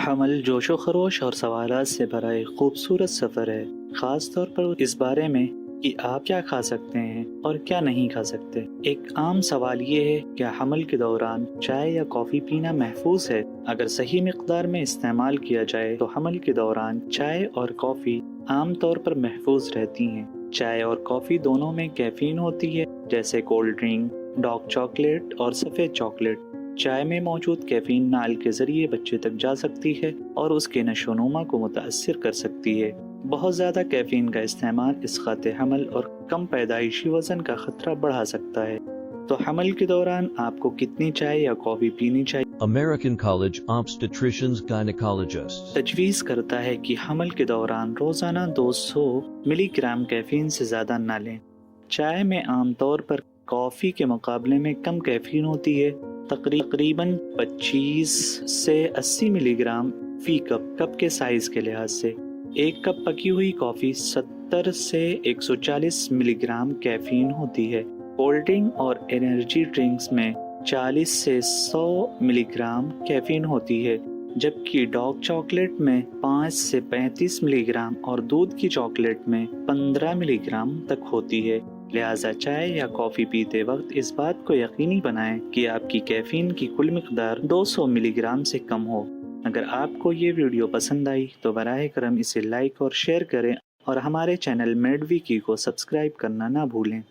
حمل جوش و خروش اور سوالات سے بھرا ایک خوبصورت سفر ہے، خاص طور پر اس بارے میں کہ آپ کیا کھا سکتے ہیں اور کیا نہیں کھا سکتے۔ ایک عام سوال یہ ہے، کیا حمل کے دوران چائے یا کافی پینا محفوظ ہے؟ اگر صحیح مقدار میں استعمال کیا جائے تو حمل کے دوران چائے اور کافی عام طور پر محفوظ رہتی ہیں۔ چائے اور کافی دونوں میں کیفین ہوتی ہے، جیسے کولڈ ڈرنک، ڈارک چاکلیٹ اور سفید چاکلیٹ۔ چائے میں موجود کیفین نال کے ذریعے بچے تک جا سکتی ہے اور اس کے نشو و نما کو متاثر کر سکتی ہے۔ بہت زیادہ کیفین کا استعمال اسقاط حمل اور کم پیدائشی وزن کا خطرہ بڑھا سکتا ہے۔ تو حمل کے دوران آپ کو کتنی چائے یا کافی پینی چاہیے؟ American College Obstetricians Gynecologists تجویز کرتا ہے کہ حمل کے دوران روزانہ 200 ملی گرام کیفین سے زیادہ نہ لیں۔ چائے میں عام طور پر کافی کے مقابلے میں کم کیفین ہوتی ہے، تقریباً 25 سے 80 ملی گرام فی کپ کے سائز کے لحاظ سے۔ ایک کپ پکی ہوئی کافی 70 سے 140 ملی گرام کیفین ہوتی ہے۔ کولڈ ڈرنک اور انرجی ڈرنکس میں 40 سے 100 ملی گرام کیفین ہوتی ہے، جبکہ ڈارک چاکلیٹ میں 5 سے 35 ملی گرام اور دودھ کی چاکلیٹ میں 15 ملی گرام تک ہوتی ہے۔ لہٰذا چائے یا کافی پیتے وقت اس بات کو یقینی بنائیں کہ آپ کی کیفین کی کل مقدار 200 ملی گرام سے کم ہو۔ اگر آپ کو یہ ویڈیو پسند آئی تو براہ کرم اسے لائک اور شیئر کریں اور ہمارے چینل میڈ ویکی کو سبسکرائب کرنا نہ بھولیں۔